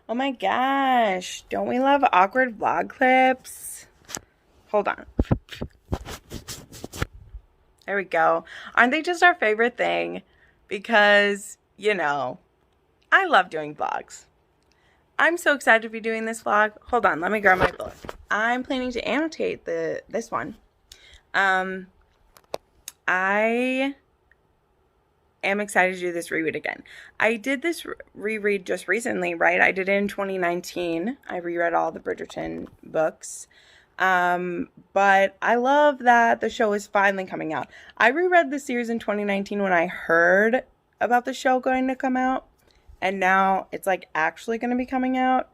Oh my gosh, don't we love awkward vlog clips? Hold on. There we go. Aren't they just our favorite thing? Because, I love doing vlogs. I'm so excited to be doing this vlog. Hold on, let me grab my book. I'm planning to annotate this one. I am excited to do this reread again. I did this reread just recently, right? I did it in 2019. I reread all the Bridgerton books. But I love that the show is finally coming out. I reread the series in 2019 when I heard about the show going to come out. And now it's like actually going to be coming out.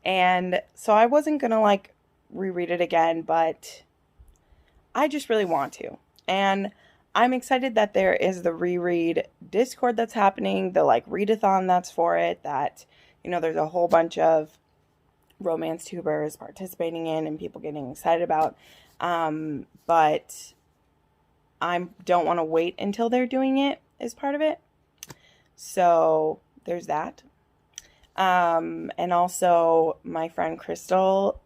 And so I wasn't going to like reread it again, but I just really want to. And I'm excited that there is the reread Discord that's happening, the like readathon that's for it, that, there's a whole bunch of romance tubers participating in and people getting excited about. But I don't want to wait until they're doing it as part of it. So there's that. And also my friend Crystal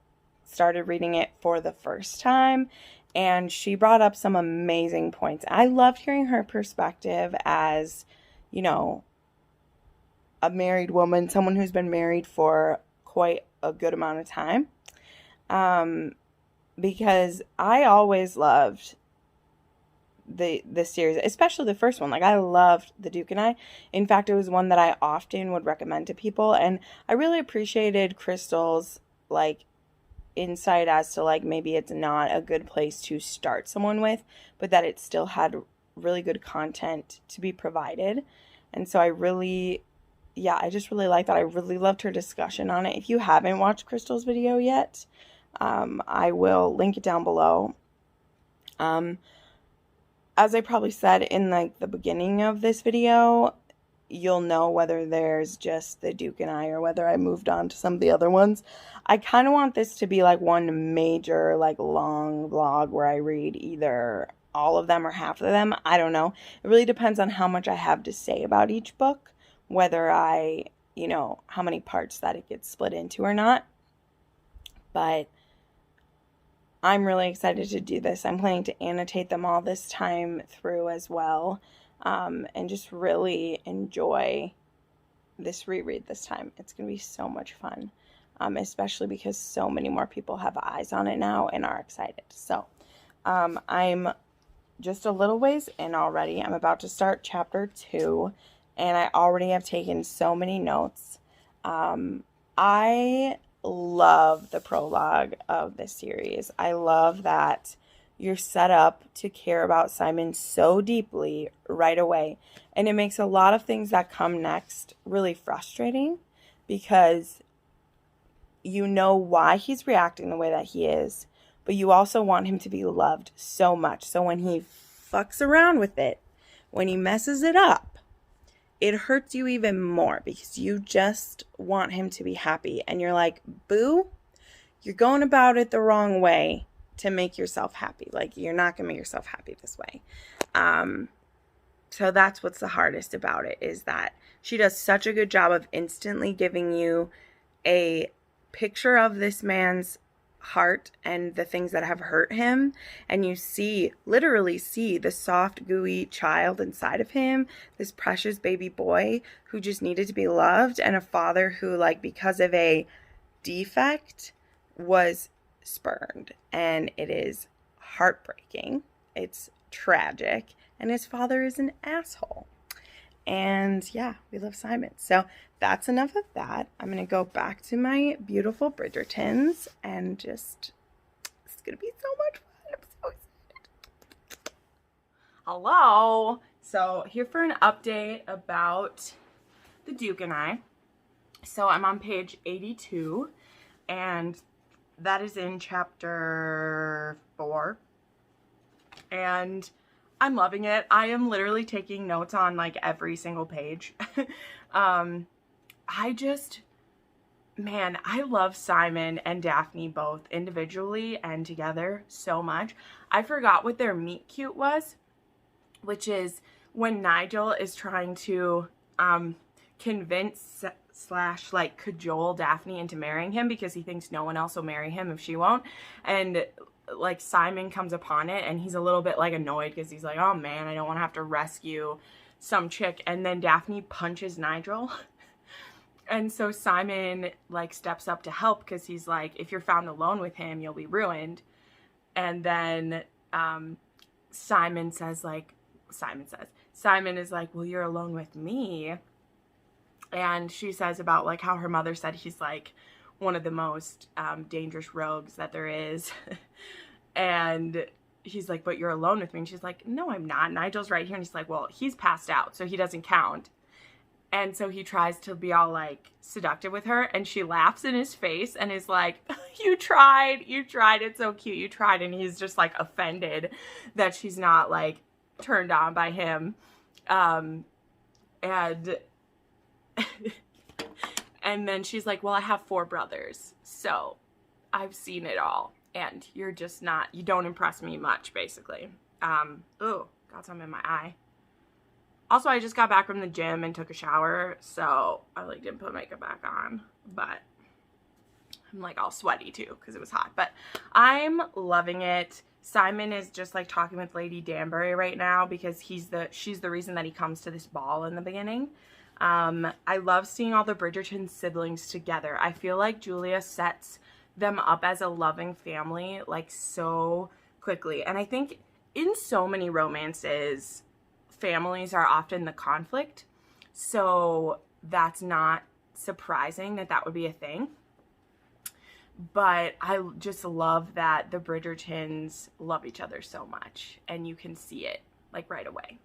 started reading it for the first time, and she brought up some amazing points. I loved hearing her perspective as, a married woman, someone who's been married for quite a good amount of time. Because I always loved the series, especially the first one. Like, I loved The Duke and I. In fact, it was one that I often would recommend to people, and I really appreciated Crystal's like insight as to like maybe it's not a good place to start someone with, but that it still had really good content to be provided. And so I just really like that. I really loved her discussion on it. If you haven't watched Crystal's video yet, I will link it down below. As I probably said in like the beginning of this video, you'll know whether there's just The Duke and I or whether I moved on to some of the other ones. I kind of want this to be like one major like long vlog where I read either all of them or half of them. I don't know. It really depends on how much I have to say about each book, whether I, how many parts that it gets split into or not. But I'm really excited to do this. I'm planning to annotate them all this time through as well, and just really enjoy this reread this time. It's going to be so much fun, especially because so many more people have eyes on it now and are excited. So I'm just a little ways in already. I'm about to start chapter 2, and I already have taken so many notes. I love the prologue of this series. I love that you're set up to care about Simon so deeply right away. And it makes a lot of things that come next really frustrating, because you know why he's reacting the way that he is, but you also want him to be loved so much. So when he fucks around with it, when he messes it up, it hurts you even more because you just want him to be happy. And you're like, boo, you're going about it the wrong way to make yourself happy. Like, you're not going to make yourself happy this way. So that's what's the hardest about it, is that she does such a good job of instantly giving you a picture of this man's heart and the things that have hurt him, and you literally see the soft, gooey child inside of him, this precious baby boy who just needed to be loved, and a father who, like, because of a defect was spurned. And it is heartbreaking, it's tragic, and his father is an asshole. And yeah, we love Simon. So that's enough of that. I'm going to go back to my beautiful Bridgertons, and it's going to be so much fun. I'm so excited. Hello. So here for an update about The Duke and I. So I'm on page 82, and that is in chapter 4. And I'm loving it. I am literally taking notes on like every single page. I love Simon and Daphne both individually and together so much. I forgot what their meet cute was, which is when Nigel is trying to convince slash like cajole Daphne into marrying him because he thinks no one else will marry him if she won't. And like Simon comes upon it and he's a little bit like annoyed because he's like, oh man, I don't want to have to rescue some chick. And then Daphne punches Nigel. And so Simon like steps up to help because he's like, if you're found alone with him, you'll be ruined. And then Simon is like, well, you're alone with me. And she says about like how her mother said he's like one of the most dangerous rogues that there is. And he's like, but you're alone with me. And she's like, no, I'm not. Nigel's right here. And he's like, well, he's passed out, so he doesn't count. And so he tries to be all like seductive with her, and she laughs in his face and is like, you tried, it's so cute, you tried. And he's just like offended that she's not like turned on by him. And and then she's like, well, I have 4 brothers, so I've seen it all, and you're just not, you don't impress me much, basically. Oh, got some in my eye. Also, I just got back from the gym and took a shower, so I like didn't put makeup back on, but I'm like all sweaty too because it was hot. But I'm loving it. Simon is just like talking with Lady Danbury right now because she's the reason that he comes to this ball in the beginning. I love seeing all the Bridgerton siblings together. I feel like Julia sets them up as a loving family like so quickly. And I think in so many romances, families are often the conflict, so that's not surprising that that would be a thing. But I just love that the Bridgertons love each other so much, and you can see it like right away.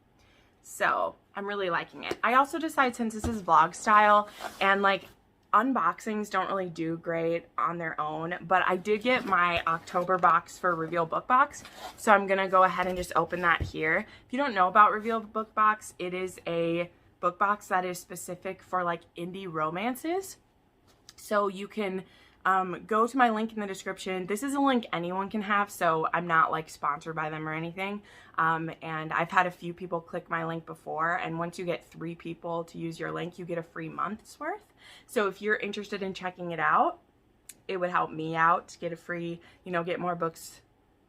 So I'm really liking it. I also decided, since this is vlog style and like unboxings don't really do great on their own, but I did get my October box for Reveal Book Box, so I'm gonna go ahead and just open that here. If you don't know about Reveal Book Box, it is a book box that is specific for like indie romances. So you can go to my link in the description. This is a link anyone can have, so I'm not like sponsored by them or anything. And I've had a few people click my link before, and once you get 3 people to use your link, you get a free month's worth. So if you're interested in checking it out, it would help me out to get a free, you know, get more books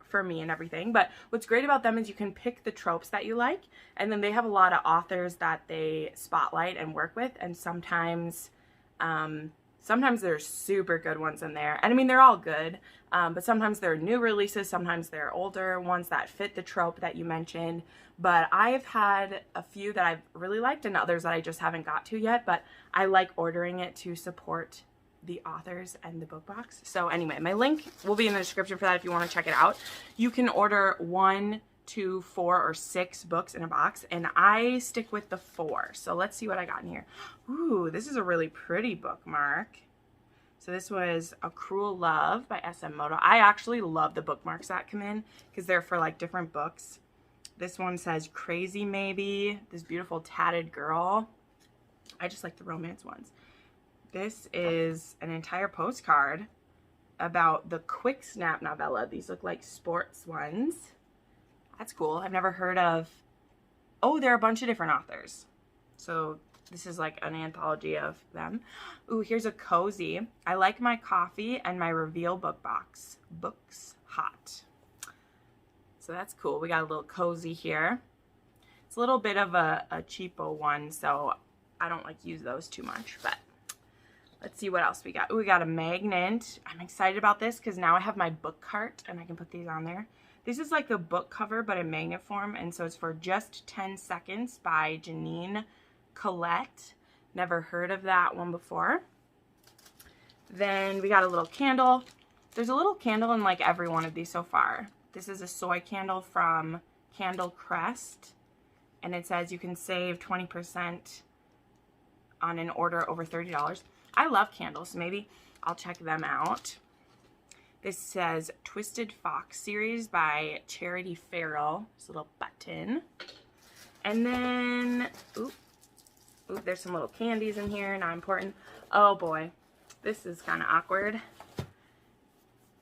for me and everything. But what's great about them is you can pick the tropes that you like, and then they have a lot of authors that they spotlight and work with, and sometimes there's super good ones in there. And I mean, they're all good, but sometimes they're new releases, sometimes they're older ones that fit the trope that you mentioned. But I've had a few that I've really liked and others that I just haven't got to yet, but I like ordering it to support the authors and the book box. So anyway, my link will be in the description for that if you want to check it out. You can order 1, 2, 4, or 6 books in a box, and I stick with the 4. So let's see what I got in here. Ooh, this is a really pretty bookmark. So this was A Cruel Love by S.M. Moto. I actually love the bookmarks that come in because they're for like different books. This one says Crazy Maybe, this beautiful tatted girl. I just like the romance ones. This is an entire postcard about the Quick Snap novella. These look like sports ones. That's cool. I've never heard of... Oh, there are a bunch of different authors. So this is like an anthology of them. Ooh, here's a cozy. I like my coffee and my Reveal book box. Books hot. So that's cool. We got a little cozy here. It's a little bit of a cheapo one, so I don't like use those too much, but let's see what else we got. Ooh, we got a magnet. I'm excited about this because now I have my book cart and I can put these on there. This is like the book cover, but in magnet form, and so it's for Just 10 Seconds by Janine Colette. Never heard of that one before. Then we got a little candle. There's a little candle in like every one of these so far. This is a soy candle from Candle Crest, and it says you can save 20% on an order over $30. I love candles, so maybe I'll check them out. This says Twisted Fox series by Charity Farrell. This little button. And then, ooh, there's some little candies in here, not important. Oh boy, this is kind of awkward.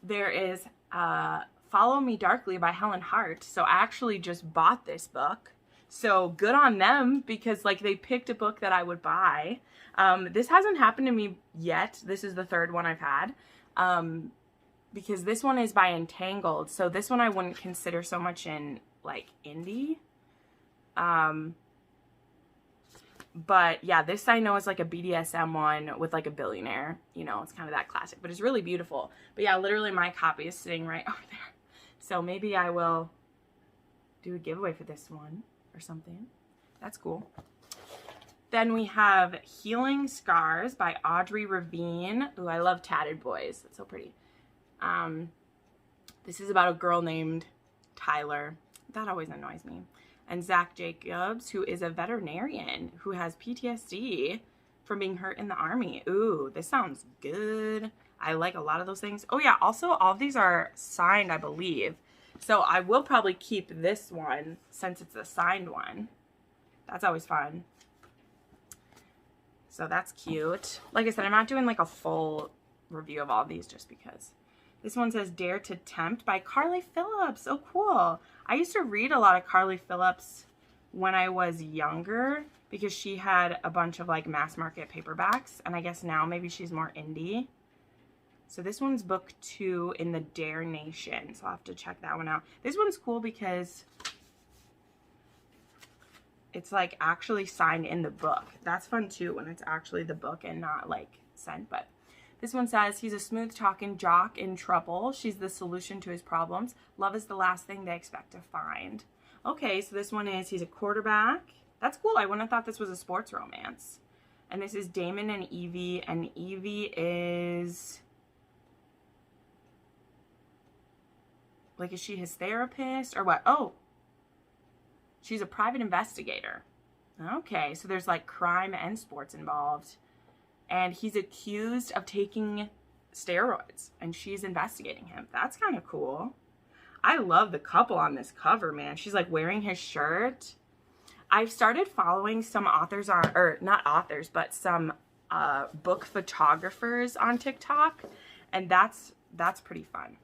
There is Follow Me Darkly by Helen Hart. So I actually just bought this book So good on them, because like they picked a book that I would buy. This hasn't happened to me yet. This is the third one I've had. Because this one is by Entangled. So this one I wouldn't consider so much in like indie. But yeah, this I know is like a BDSM one with like a billionaire. You know, it's kind of that classic, but it's really beautiful. But yeah, literally my copy is sitting right over there. So maybe I will do a giveaway for this one or something. That's cool. Then we have Healing Scars by Audrey Ravine. Ooh, I love tatted boys. That's so pretty. This is about a girl named Tyler. That always annoys me. And Zach Jacobs, who is a veterinarian who has PTSD from being hurt in the army. Ooh, this sounds good. I like a lot of those things. Oh yeah, also all of these are signed, I believe. So I will probably keep this one since it's a signed one. That's always fun. So that's cute. Like I said, I'm not doing like a full review of all of these just because. This one says Dare to Tempt by Carly Phillips. Oh, cool. I used to read a lot of Carly Phillips when I was younger because she had a bunch of like mass market paperbacks. And I guess now maybe she's more indie. So this one's book 2 in the Dare Nation. So I'll have to check that one out. This one's cool because it's like actually signed in the book. That's fun too when it's actually the book and not like sent. But this one says, he's a smooth-talking jock in trouble. She's the solution to his problems. Love is the last thing they expect to find. Okay, so this one is, he's a quarterback. That's cool. I wouldn't have thought this was a sports romance. And this is Damon and Evie. And Evie is... like, is she his therapist or what? Oh, she's a private investigator. Okay, so there's like crime and sports involved. And he's accused of taking steroids and she's investigating him. That's kind of cool. I love the couple on this cover, man. She's like wearing his shirt. I've started following some authors on, or not authors, but some book photographers on TikTok. And that's pretty fun.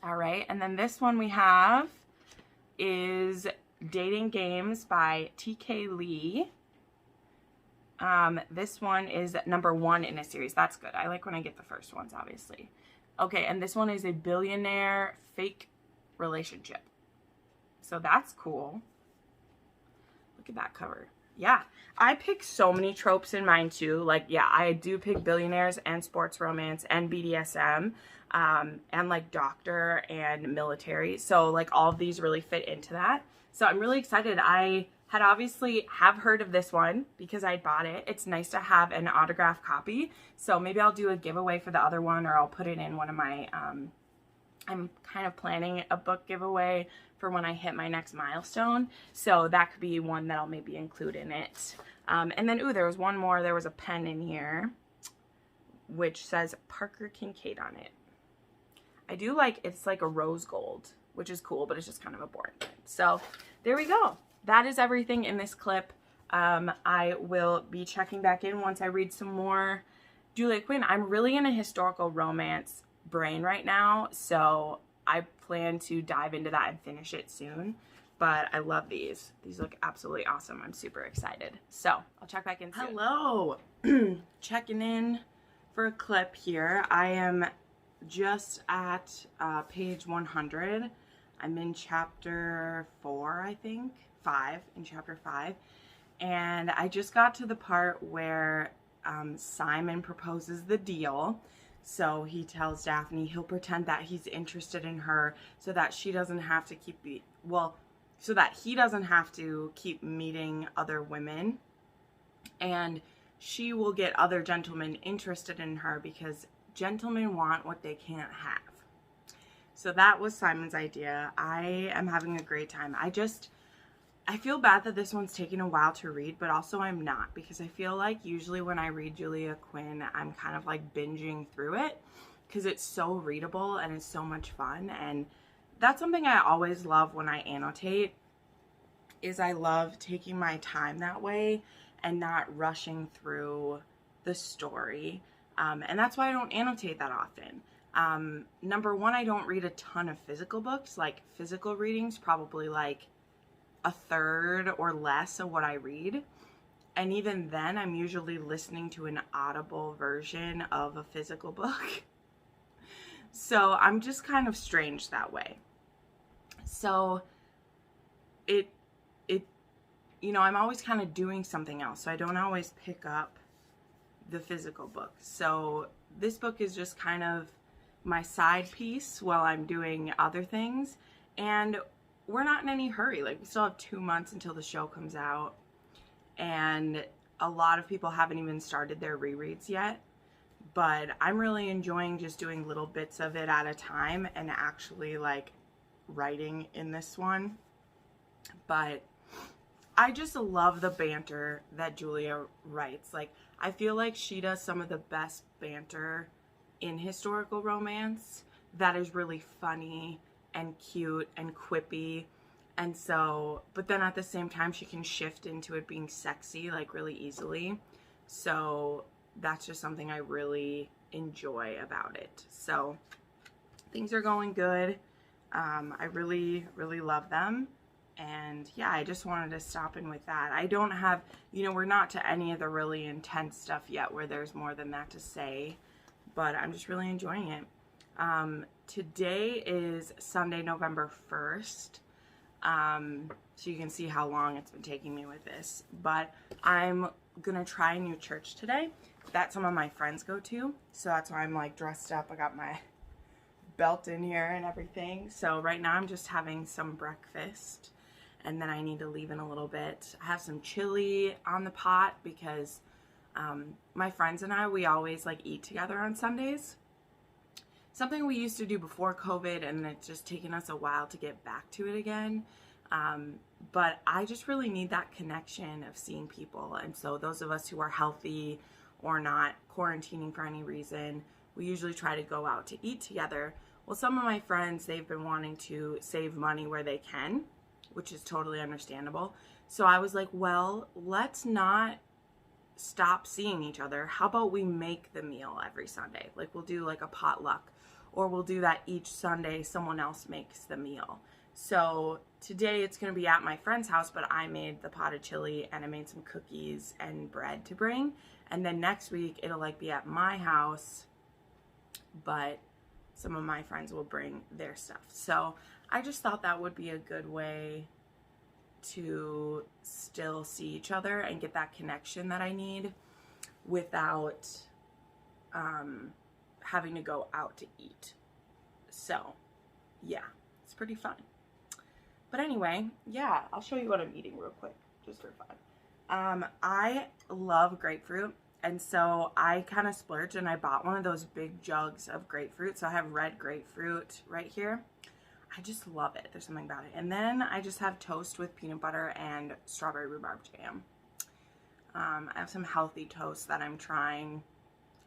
All right. And then this one we have is Dating Games by T.K. Lee. This one is number 1 in a series. That's good. I like when I get the first ones, obviously. Okay, and this one is a billionaire fake relationship. So that's cool. Look at that cover. Yeah, I pick so many tropes in mine too. Like, yeah, I do pick billionaires and sports romance and BDSM, and like doctor and military. So like all of these really fit into that. So I'm really excited. I had obviously have heard of this one because I bought it. It's nice to have an autographed copy. So maybe I'll do a giveaway for the other one, or I'll put it in one of my, I'm kind of planning a book giveaway for when I hit my next milestone. So that could be one that I'll maybe include in it. And then, ooh, there was one more. There was a pen in here, which says Parker Kincaid on it. I do like, it's like a rose gold, which is cool, but it's just kind of a boring pen. So there we go. That is everything in this clip. I will be checking back in once I read some more Julia Quinn. I'm really in a historical romance brain right now, so I plan to dive into that and finish it soon. But I love these. These look absolutely awesome. I'm super excited. So I'll check back in soon. Hello. Checking in for a clip here. I am just at page 100. I'm in chapter 4, I think. 5, in chapter 5. And I just got to the part where Simon proposes the deal. So he tells Daphne he'll pretend that he's interested in her so that she doesn't have to so that he doesn't have to keep meeting other women. And she will get other gentlemen interested in her because gentlemen want what they can't have. So that was Simon's idea. I am having a great time. I feel bad that this one's taking a while to read, but also I'm not, because I feel like usually when I read Julia Quinn, I'm kind of like binging through it because it's so readable and it's so much fun. And that's something I always love when I annotate, is I love taking my time that way and not rushing through the story. And that's why I don't annotate that often. Number one, I don't read a ton of physical books, like physical readings, probably like a third or less of what I read. And even then, I'm usually listening to an audible version of a physical book. So I'm just kind of strange that way. So I'm always kind of doing something else. So I don't always pick up the physical book. So this book is just kind of my side piece while I'm doing other things. And we're not in any hurry. Like, we still have 2 months until the show comes out. And a lot of people haven't even started their rereads yet. But I'm really enjoying just doing little bits of it at a time and actually like writing in this one. But I just love the banter that Julia writes. Like, I feel like she does some of the best banter in historical romance that is really funny and cute and quippy. And so, but then at the same time, she can shift into it being sexy, like, really easily. So that's just something I really enjoy about it. So things are going good. I really, really love them. And yeah, I just wanted to stop in with that. I don't have, we're not to any of the really intense stuff yet where there's more than that to say, but I'm just really enjoying it. Today is Sunday, November 1st. So you can see how long it's been taking me with this, but I'm gonna try a new church today that some of my friends go to. So that's why I'm like dressed up. I got my belt in here and everything. So right now I'm just having some breakfast, and then I need to leave in a little bit. I have some chili on the pot because my friends and I, we always like eat together on Sundays. Something we used to do before COVID, and it's just taken us a while to get back to it again. But I just really need that connection of seeing people. And so those of us who are healthy or not quarantining for any reason, we usually try to go out to eat together. Well, some of my friends, they've been wanting to save money where they can, which is totally understandable. So I was like, well, let's not stop seeing each other. How about we make the meal every Sunday? Like, we'll do like a potluck, or we'll do that each Sunday someone else makes the meal. So today it's going to be at my friend's house, but I made the pot of chili and I made some cookies and bread to bring. And then next week it'll like be at my house, but some of my friends will bring their stuff. So I just thought that would be a good way to still see each other and get that connection that I need without having to go out to eat. So yeah, it's pretty fun. But anyway, yeah, I'll show you what I'm eating real quick, just for fun. I love grapefruit, and so I kind of splurged and I bought one of those big jugs of grapefruit. So I have red grapefruit right here. I just love it. There's something about it. And then I just have toast with peanut butter and strawberry rhubarb jam. I have some healthy toast that I'm trying.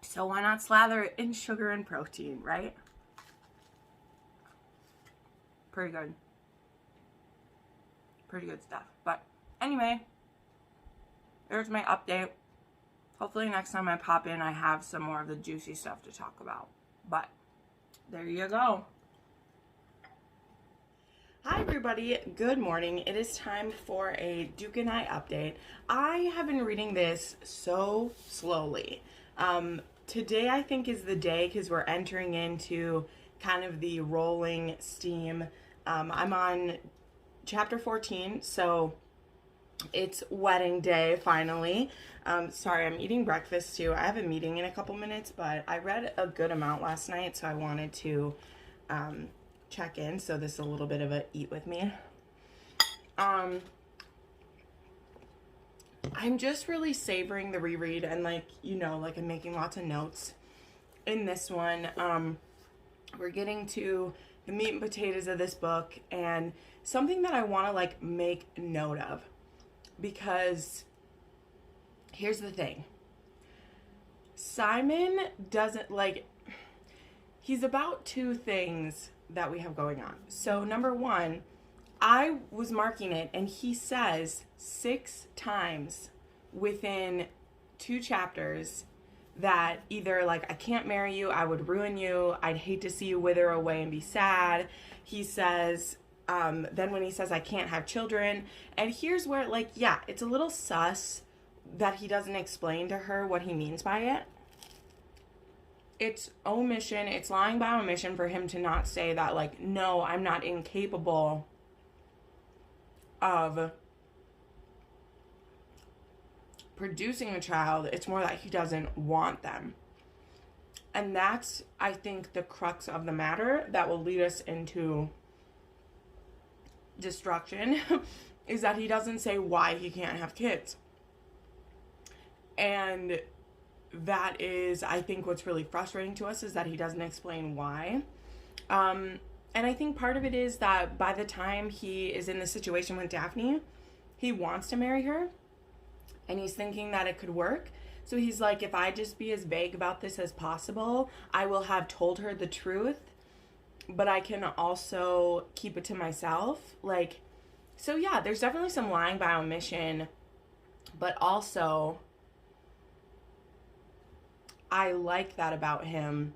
So why not slather it in sugar and protein, right? Pretty good. Pretty good stuff. But anyway, there's my update. Hopefully next time I pop in, I have some more of the juicy stuff to talk about. But there you go. Hi everybody, good morning. It is time for a Duke and I update. I have been reading this so slowly. Today I think is the day because we're entering into kind of the rolling steam. I'm on chapter 14, so it's wedding day finally. Sorry, I'm eating breakfast too. I have a meeting in a couple minutes, but I read a good amount last night, so I wanted to check in. So this is a little bit of a eat with me. I'm just really savoring the reread, and like I'm making lots of notes in this one. We're getting to the meat and potatoes of this book, and something that I want to like make note of, because here's the thing. Simon doesn't he's about two things that we have going on. So number one, I was marking it, and he says 6 times within 2 chapters that either like, I can't marry you, I would ruin you, I'd hate to see you wither away and be sad. He says Then when he says, I can't have children. And here's where, like, yeah, it's a little sus that he doesn't explain to her what he means by it. It's omission. It's lying by omission for him to not say that, like, no, I'm not incapable of producing a child. It's more that he doesn't want them. And that's, I think, the crux of the matter that will lead us into destruction is that he doesn't say why he can't have kids. And that is, I think, what's really frustrating to us is that he doesn't explain why. And I think part of it is that by the time he is in the situation with Daphne, he wants to marry her and he's thinking that it could work. So he's like, if I just be as vague about this as possible, I will have told her the truth, but I can also keep it to myself. Like, so yeah, there's definitely some lying by omission, but also I like that about him,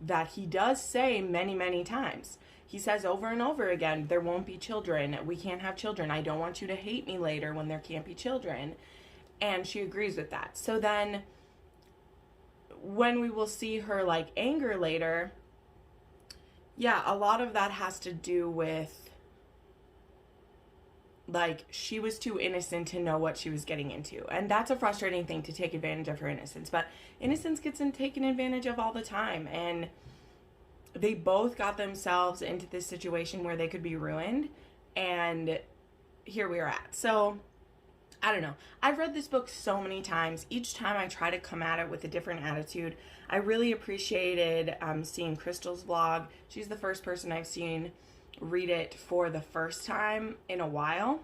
that he does say many, many times. He says over and over again, there won't be children. We can't have children. I don't want you to hate me later when there can't be children. And she agrees with that. So then when we will see her, like, anger later, yeah, a lot of that has to do with, like, she was too innocent to know what she was getting into. And that's a frustrating thing, to take advantage of her innocence. But innocence gets taken advantage of all the time. And they both got themselves into this situation where they could be ruined. And here we are at. So, I don't know. I've read this book so many times. Each time I try to come at it with a different attitude. I really appreciated seeing Crystal's vlog. She's the first person I've seen read it for the first time in a while.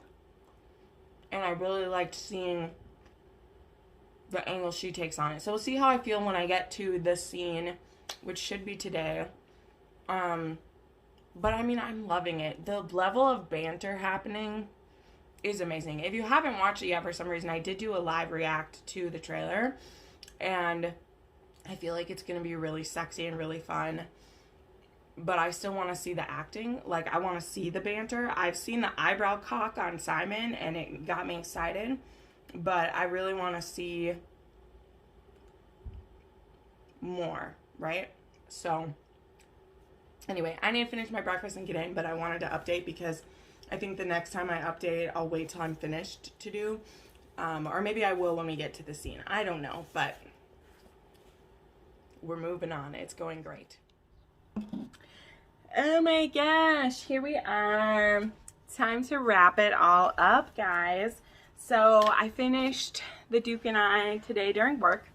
And I really liked seeing the angle she takes on it. So we'll see how I feel when I get to this scene, which should be today. But I mean, I'm loving it. The level of banter happening is amazing. If you haven't watched it yet, for some reason, I did do a live react to the trailer, and I feel like it's going to be really sexy and really fun, but I still want to see the acting. Like, I want to see the banter. I've seen the eyebrow cock on Simon, and it got me excited, but I really want to see more, right? So, anyway, I need to finish my breakfast and get in, but I wanted to update because I think the next time I update, I'll wait till I'm finished to do. Or maybe I will when we get to the scene. I don't know, but we're moving on. It's going great. Oh my gosh, here we are. Time to wrap it all up, guys. So I finished The Duke and I today during work.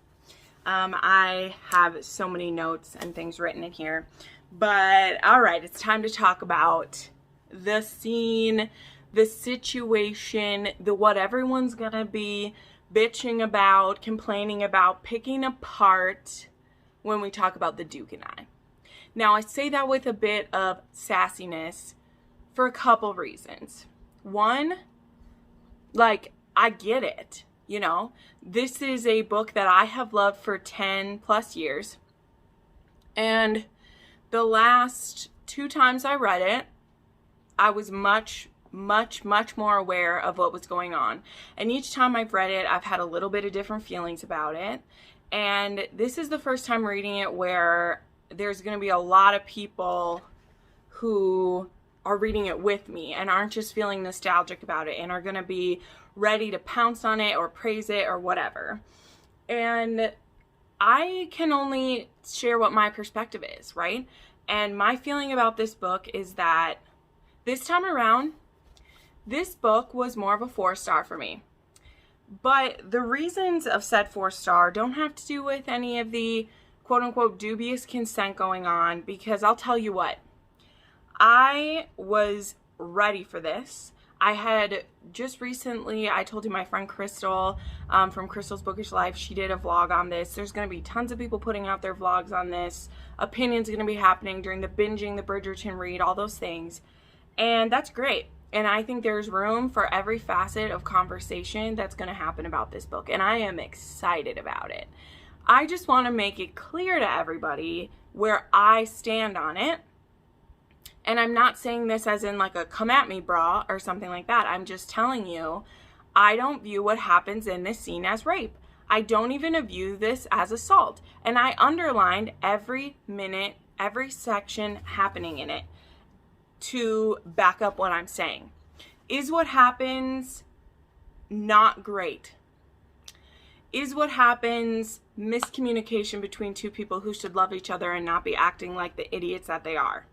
I have so many notes and things written in here. But, all right, it's time to talk about the scene, the situation, the what everyone's gonna be bitching about, complaining about, picking apart when we talk about The Duke and I. Now, I say that with a bit of sassiness for a couple reasons. One, like, I get it, you know. This is a book that I have loved for 10 plus years. And the last 2 times I read it, I was much more aware of what was going on. And each time I've read it, I've had a little bit of different feelings about it. And this is the first time reading it where there's going to be a lot of people who are reading it with me and aren't just feeling nostalgic about it and are going to be ready to pounce on it or praise it or whatever. And I can only share what my perspective is, right? And my feeling about this book is that this time around, this book was more of a 4-star for me. But the reasons of said 4-star don't have to do with any of the quote-unquote dubious consent going on, because I'll tell you what, I was ready for this. I had just recently, I told you my friend Crystal from Crystal's Bookish Life, she did a vlog on this. There's going to be tons of people putting out their vlogs on this. Opinions are going to be happening during the binging, the Bridgerton read, all those things. And that's great. And I think there's room for every facet of conversation that's going to happen about this book. And I am excited about it. I just want to make it clear to everybody where I stand on it. And I'm not saying this as in like a come at me bra or something like that. I'm just telling you, I don't view what happens in this scene as rape. I don't even view this as assault. And I underlined every minute, every section happening in it to back up what I'm saying. Is what happens not great? Is what happens miscommunication between two people who should love each other and not be acting like the idiots that they are?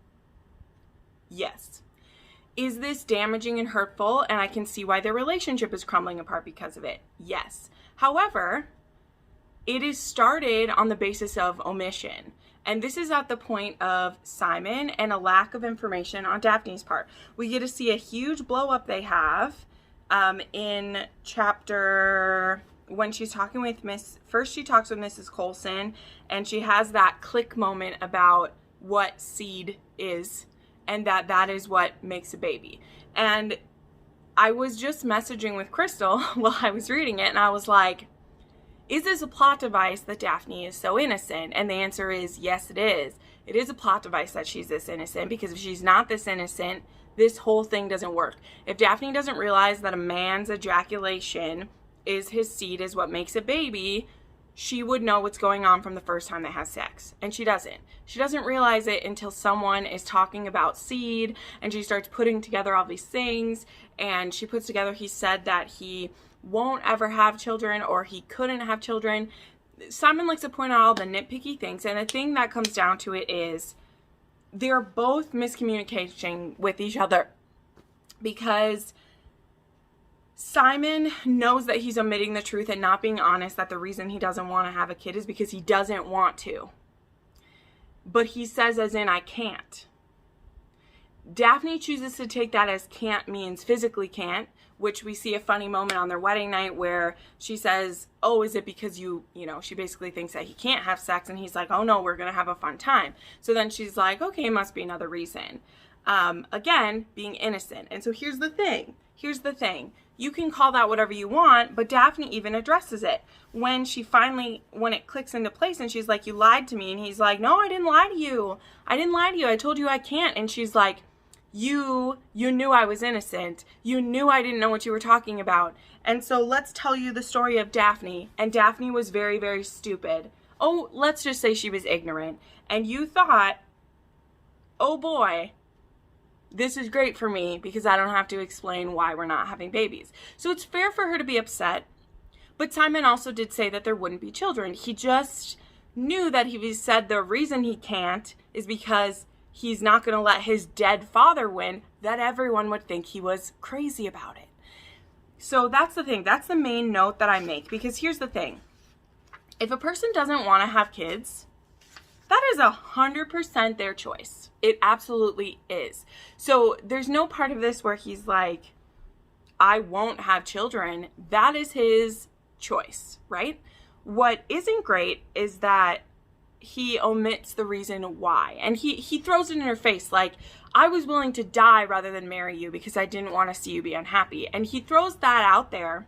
Yes. Is this damaging and hurtful, and I can see why their relationship is crumbling apart because of it? Yes. However, it is started on the basis of omission. And this is at the point of Simon and a lack of information on Daphne's part. We get to see a huge blow up they have in chapter, when she's talking with first she talks with Mrs. Coulson, and she has that click moment about what seed is, and that is what makes a baby. And I was just messaging with Crystal while I was reading it, and I was like, is this a plot device that Daphne is so innocent? And the answer is yes, it is. It is a plot device that she's this innocent, because if she's not this innocent, this whole thing doesn't work. If Daphne doesn't realize that a man's ejaculation is his seed, is what makes a baby, she would know what's going on from the first time they have sex. And she doesn't. She doesn't realize it until someone is talking about seed, and she starts putting together all these things, and she puts together, he said that he won't ever have children, or he couldn't have children. Simon likes to point out all the nitpicky things, and the thing that comes down to it is they're both miscommunicating with each other, because Simon knows that he's omitting the truth and not being honest, that the reason he doesn't want to have a kid is because he doesn't want to. But he says as in, I can't. Daphne chooses to take that as can't means physically can't, which we see a funny moment on their wedding night where she says, oh, is it because you know, she basically thinks that he can't have sex, and he's like, oh no, we're going to have a fun time. So then she's like, okay, it must be another reason. Again, being innocent. And so here's the thing. You can call that whatever you want, but Daphne even addresses it. When it clicks into place and she's like, you lied to me. And he's like, no, I didn't lie to you. I told you I can't. And she's like, you knew I was innocent. You knew I didn't know what you were talking about. And so let's tell you the story of Daphne. And Daphne was very, very stupid. Oh, let's just say she was ignorant. And you thought, oh boy, this is great for me because I don't have to explain why we're not having babies. So it's fair for her to be upset. But Simon also did say that there wouldn't be children. He just knew that he said the reason he can't is because he's not going to let his dead father win, that everyone would think he was crazy about it. So that's the thing. That's the main note that I make, because here's the thing. If a person doesn't want to have kids, that is 100% their choice. It absolutely is. So there's no part of this where he's like, I won't have children. That is his choice, right? What isn't great is that he omits the reason why. And he throws it in her face like, I was willing to die rather than marry you because I didn't want to see you be unhappy. And he throws that out there.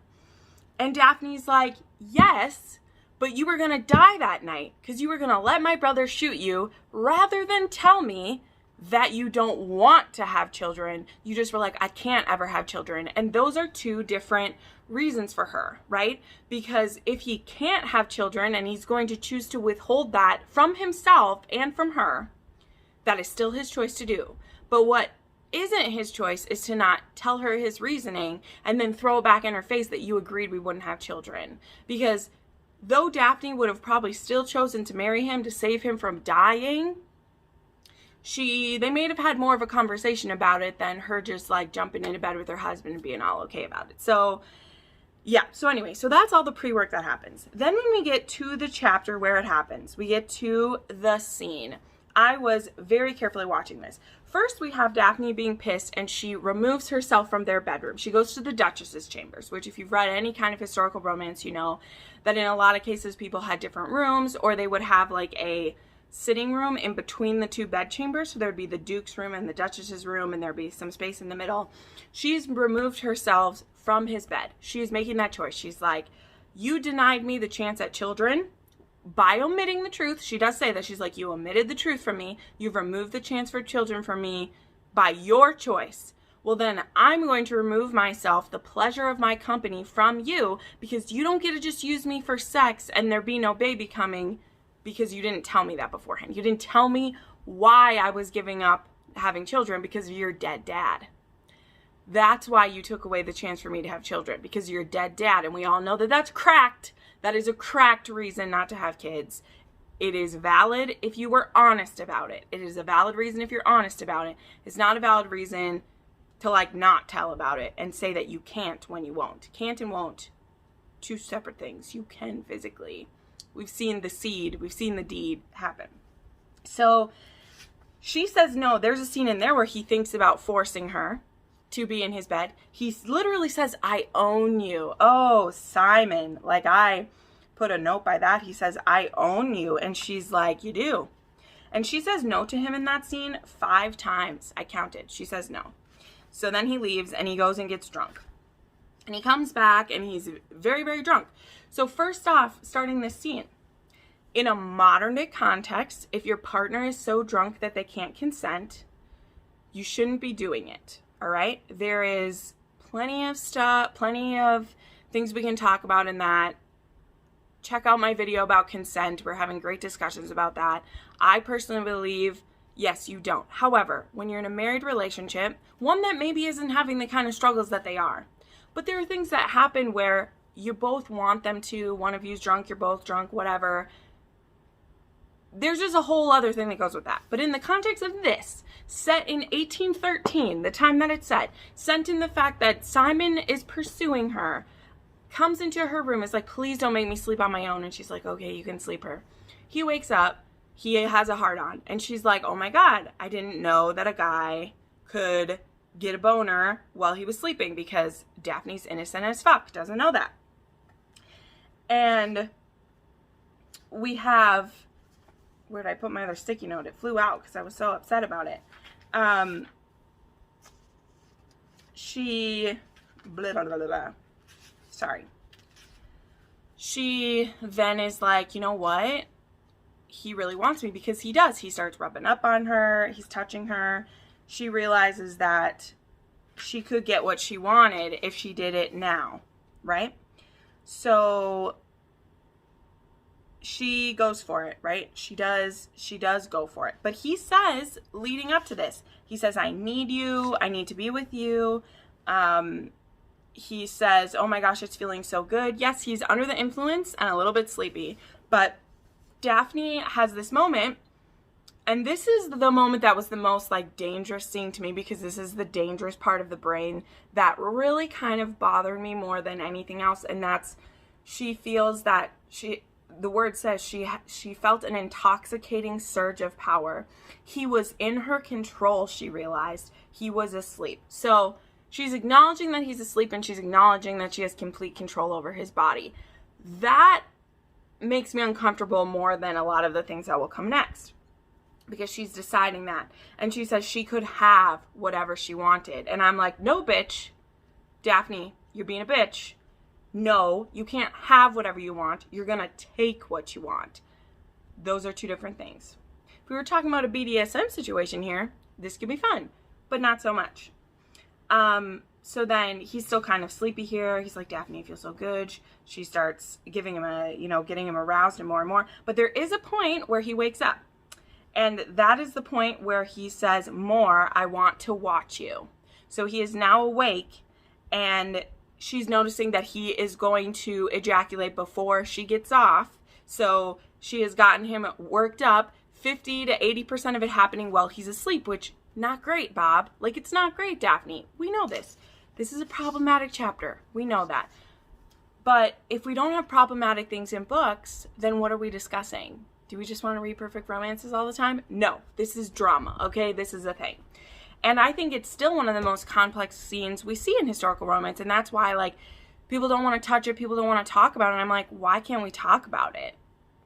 And Daphne's like, yes, but you were going to die that night because you were going to let my brother shoot you rather than tell me that you don't want to have children. You just were like, I can't ever have children. And those are two different reasons for her, right? Because if he can't have children and he's going to choose to withhold that from himself and from her, that is still his choice to do. But what isn't his choice is to not tell her his reasoning and then throw it back in her face that you agreed we wouldn't have children. Because though Daphne would have probably still chosen to marry him to save him from dying, they may have had more of a conversation about it than her just like jumping into bed with her husband and being all okay about it. So yeah, so anyway, so that's all the pre-work that happens. Then when we get to the chapter where it happens, we get to the scene. I was very carefully watching this. First, we have Daphne being pissed, and she removes herself from their bedroom. She goes to the Duchess's chambers, which if you've read any kind of historical romance, you know that in a lot of cases people had different rooms, or they would have like a sitting room in between the two bed chambers. So there'd be the Duke's room and the Duchess's room, and there'd be some space in the middle. She's removed herself from his bed. She's making that choice. She's like, you denied me the chance at children by omitting the truth. She does say that. She's like, you omitted the truth from me. You've removed the chance for children from me. by your choice, well then I'm going to remove myself the pleasure of my company from you, because you don't get to just use me for sex and there be no baby coming because you didn't tell me that beforehand. You didn't tell me why I was giving up having children because of your dead dad. That's why you took away the chance for me to have children, because of your dead dad. And we all know that that's cracked. That is a cracked reason not to have kids. It is valid if you were honest about it. It is a valid reason if you're honest about it. It's not a valid reason to like not tell about it and say that you can't when you won't. Can't and won't, two separate things. You can physically. We've seen the seed, we've seen the deed happen. So she says no. There's a scene in there where he thinks about forcing her to be in his bed. He literally says, I own you. Oh, Simon, like I put a note by that. He says, I own you. And she's like, you do. And she says no to him in that scene 5 times. I counted. She says no. So then he leaves and he goes and gets drunk. And he comes back and he's very, very drunk. So first off, starting this scene, in a modern day context, if your partner is so drunk that they can't consent, you shouldn't be doing it. All right? There is plenty of stuff, plenty of things we can talk about in that. Check out my video about consent. We're having great discussions about that. I personally believe, yes, you don't. However, when you're in a married relationship, one that maybe isn't having the kind of struggles that they are, but there are things that happen where you both want them to, one of you's drunk, you're both drunk, whatever. There's just a whole other thing that goes with that. But in the context of this, set in 1813, the time that it's set in the fact that Simon is pursuing her, comes into her room, is like, please don't make me sleep on my own. And she's like, okay, you can sleep her. He wakes up, he has a hard on. And she's like, oh my God, I didn't know that a guy could get a boner while he was sleeping, because Daphne's innocent as fuck, doesn't know that. And we have, where did I put my other sticky note? It flew out because I was so upset about it. She, blah, blah, blah, blah, blah. Sorry. She then is like, you know what? He really wants me, because he does. He starts rubbing up on her. He's touching her. She realizes that she could get what she wanted if she did it now, right? So she goes for it, right? She does go for it. But he says, leading up to this, he says, I need you. I need to be with you. He says, oh my gosh, it's feeling so good. Yes, he's under the influence and a little bit sleepy. But Daphne has this moment, and this is the moment that was the most like dangerous scene to me, because this is the dangerous part of the brain that really kind of bothered me more than anything else. And that's, she feels that the word says she felt an intoxicating surge of power. He was in her control, she realized. He was asleep. So she's acknowledging that he's asleep, and she's acknowledging that she has complete control over his body. That makes me uncomfortable more than a lot of the things that will come next, because she's deciding that. And she says she could have whatever she wanted. And I'm like, no, bitch. Daphne, you're being a bitch. No, you can't have whatever you want. You're going to take what you want. Those are two different things. If we were talking about a BDSM situation here, this could be fun, but not so much. So then he's still kind of sleepy here. He's like, Daphne, I feel so good. She starts giving him getting him aroused and more. But there is a point where he wakes up. And that is the point where he says, more, I want to watch you. So he is now awake, and she's noticing that he is going to ejaculate before she gets off. So she has gotten him worked up, 50 to 80% of it happening while he's asleep, which, not great, Bob. Like, it's not great, Daphne. We know this. This is a problematic chapter. We know that. But if we don't have problematic things in books, then what are we discussing? Do we just want to read perfect romances all the time? No, this is drama, okay? This is a thing. And I think it's still one of the most complex scenes we see in historical romance, and that's why, like, people don't want to touch it, people don't want to talk about it, and I'm like, why can't we talk about it?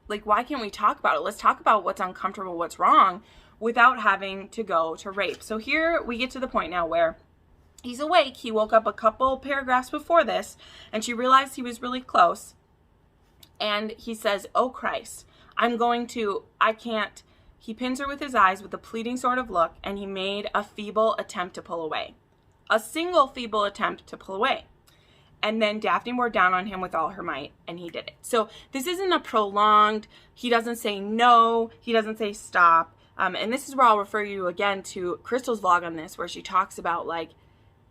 Like, why can't we talk about it? Let's talk about what's uncomfortable, what's wrong, without having to go to rape. So here we get to the point now where he's awake. He woke up a couple paragraphs before this, and she realized he was really close, and he says, oh Christ, I can't He pins her with his eyes with a pleading sort of look, and he made a feeble attempt to pull away. A single feeble attempt to pull away. And then Daphne bore down on him with all her might, and he did it. So this isn't a prolonged, he doesn't say no, he doesn't say stop. And this is where I'll refer you again to Crystal's vlog on this, where she talks about, like,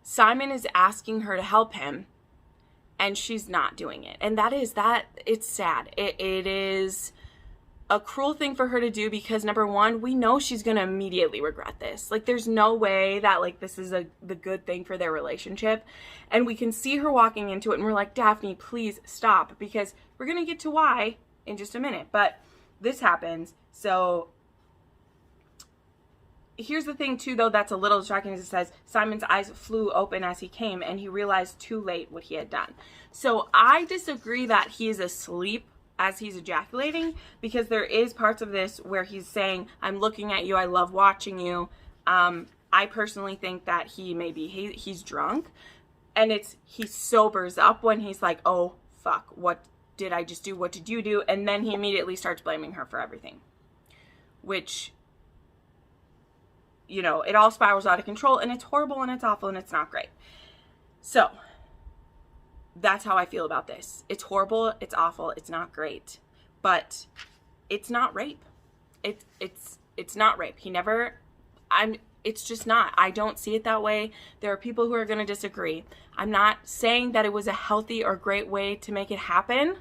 Simon is asking her to help him, and she's not doing it. And it's sad. It is a cruel thing for her to do, because number one, we know she's going to immediately regret this. Like, there's no way that, like, this is the good thing for their relationship. And we can see her walking into it, and we're like, Daphne, please stop, because we're going to get to why in just a minute. But this happens. So here's the thing too, though, that's a little distracting, as it says, Simon's eyes flew open as he came, and he realized too late what he had done. So I disagree that he is asleep as he's ejaculating, because there is parts of this where he's saying, I'm looking at you, I love watching you. I personally think that he's drunk, and he sobers up when he's like, oh fuck, what did I just do? What did you do? And then he immediately starts blaming her for everything, which, you know, it all spirals out of control, and it's horrible, and it's awful, and it's not great. So that's how I feel about this. It's horrible, it's awful, it's not great, but it's not rape. It's not rape. It's just not. I don't see it that way. There are people who are going to disagree. I'm not saying that it was a healthy or great way to make it happen,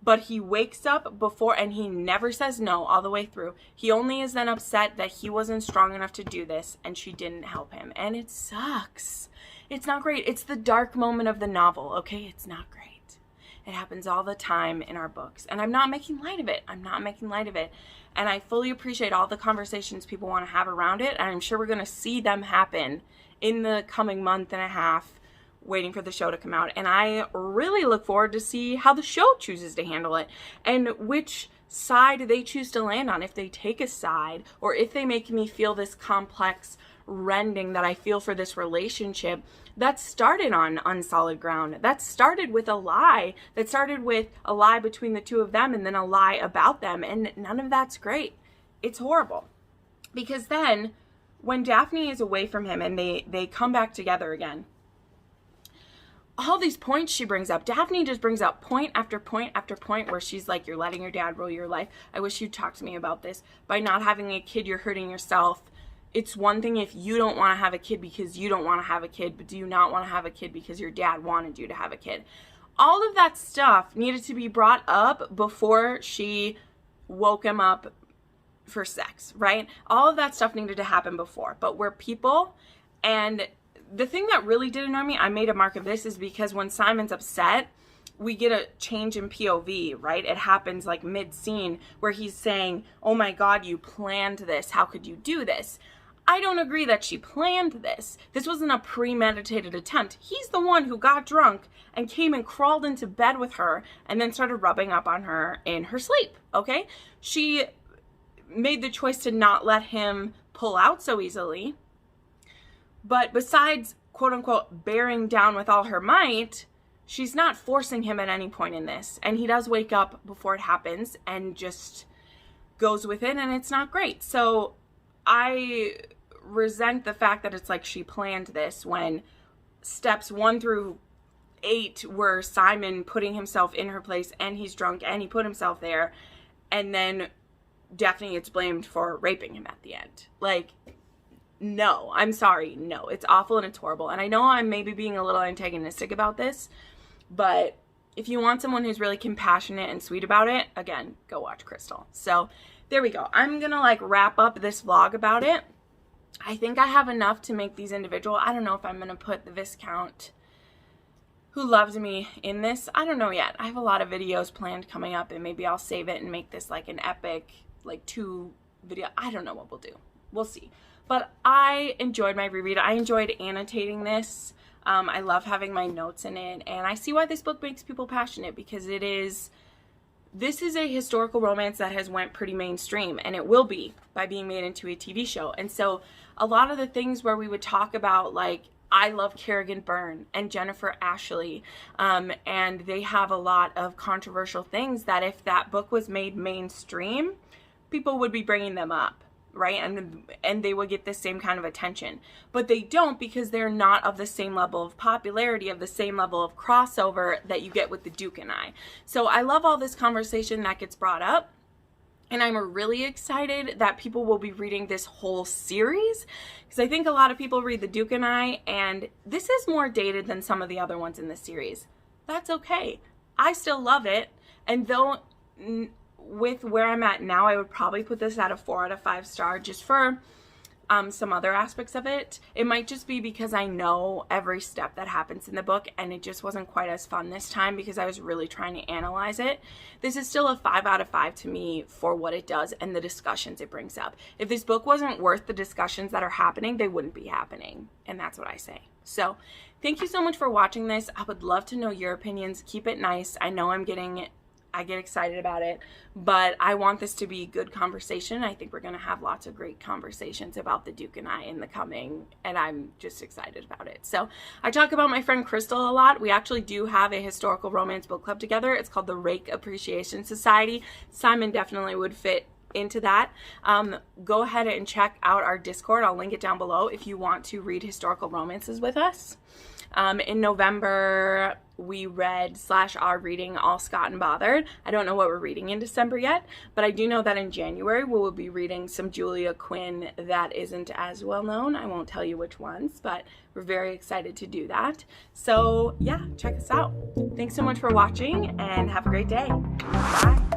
but he wakes up before, and he never says no all the way through. He only is then upset that he wasn't strong enough to do this, and she didn't help him. And it sucks. It's not great. It's the dark moment of the novel, okay? It's not great. It happens all the time in our books. And I'm not making light of it. And I fully appreciate all the conversations people want to have around it. And I'm sure we're going to see them happen in the coming month and a half, waiting for the show to come out. And I really look forward to see how the show chooses to handle it, and which side they choose to land on. If they take a side, or if they make me feel this complex rending that I feel for this relationship that started on unsolid ground, that started with a lie, between the two of them, and then a lie about them. And none of that's great. It's horrible. Because then when Daphne is away from him and they come back together again, all these points she brings up, Daphne just brings up point after point after point where she's like, you're letting your dad rule your life. I wish you'd talk to me about this. By not having a kid, you're hurting yourself. It's one thing if you don't want to have a kid because you don't want to have a kid, but do you not want to have a kid because your dad wanted you to have a kid? All of that stuff needed to be brought up before she woke him up for sex, right? All of that stuff needed to happen before. But we're people, and the thing that really did annoy me, I made a mark of this, is because when Simon's upset, we get a change in POV, right? It happens like mid-scene where he's saying, oh my God, you planned this. How could you do this? I don't agree that she planned this. This wasn't a premeditated attempt. He's the one who got drunk and came and crawled into bed with her and then started rubbing up on her in her sleep, okay? She made the choice to not let him pull out so easily. But besides, quote unquote, bearing down with all her might, she's not forcing him at any point in this. And he does wake up before it happens and just goes with it, and it's not great. So I resent the fact that it's like she planned this, when steps 1 through 8 were Simon putting himself in her place, and he's drunk and he put himself there, and then Daphne gets blamed for raping him at the end. Like, no, I'm sorry. No, it's awful and it's horrible. And I know I'm maybe being a little antagonistic about this, but if you want someone who's really compassionate and sweet about it, again, go watch Crystal. So there we go. I'm going to like wrap up this vlog about it. I think I have enough to make these individual. I don't know if I'm going to put the Viscount who loves me in this. I don't know yet. I have a lot of videos planned coming up, and maybe I'll save it and make this like an epic, like 2 video. I don't know what we'll do. We'll see. But I enjoyed my reread. I enjoyed annotating this. I love having my notes in it, and I see why this book makes people passionate, because this is a historical romance that has went pretty mainstream, and it will be by being made into a TV show. And so a lot of the things where we would talk about, like, I love Kerrigan Byrne and Jennifer Ashley, and they have a lot of controversial things that if that book was made mainstream, people would be bringing them up, right? And they would get the same kind of attention. But they don't, because they're not of the same level of popularity, of the same level of crossover that you get with The Duke and I. So I love all this conversation that gets brought up. And I'm really excited that people will be reading this whole series, because I think a lot of people read The Duke and I, and this is more dated than some of the other ones in the series. That's okay. I still love it. And though with where I'm at now, I would probably put this at a 4 out of 5 star just for some other aspects of it. It might just be because I know every step that happens in the book, and it just wasn't quite as fun this time because I was really trying to analyze it. This is still a 5 out of 5 to me for what it does and the discussions it brings up. If this book wasn't worth the discussions that are happening, they wouldn't be happening, and that's what I say. So thank you so much for watching this. I would love to know your opinions. Keep it nice. I know I get excited about it, but I want this to be a good conversation. I think we're going to have lots of great conversations about The Duke and I in the coming, and I'm just excited about it. So I talk about my friend Crystal a lot. We actually do have a historical romance book club together. It's called the Rake Appreciation Society. Simon definitely would fit into that. Go ahead and check out our Discord. I'll link it down below if you want to read historical romances with us. In November, we read / are reading All Scott and Bothered. I don't know what we're reading in December yet, but I do know that in January we will be reading some Julia Quinn that isn't as well known. I won't tell you which ones, but we're very excited to do that. So yeah, check us out. Thanks so much for watching, and have a great day. Bye.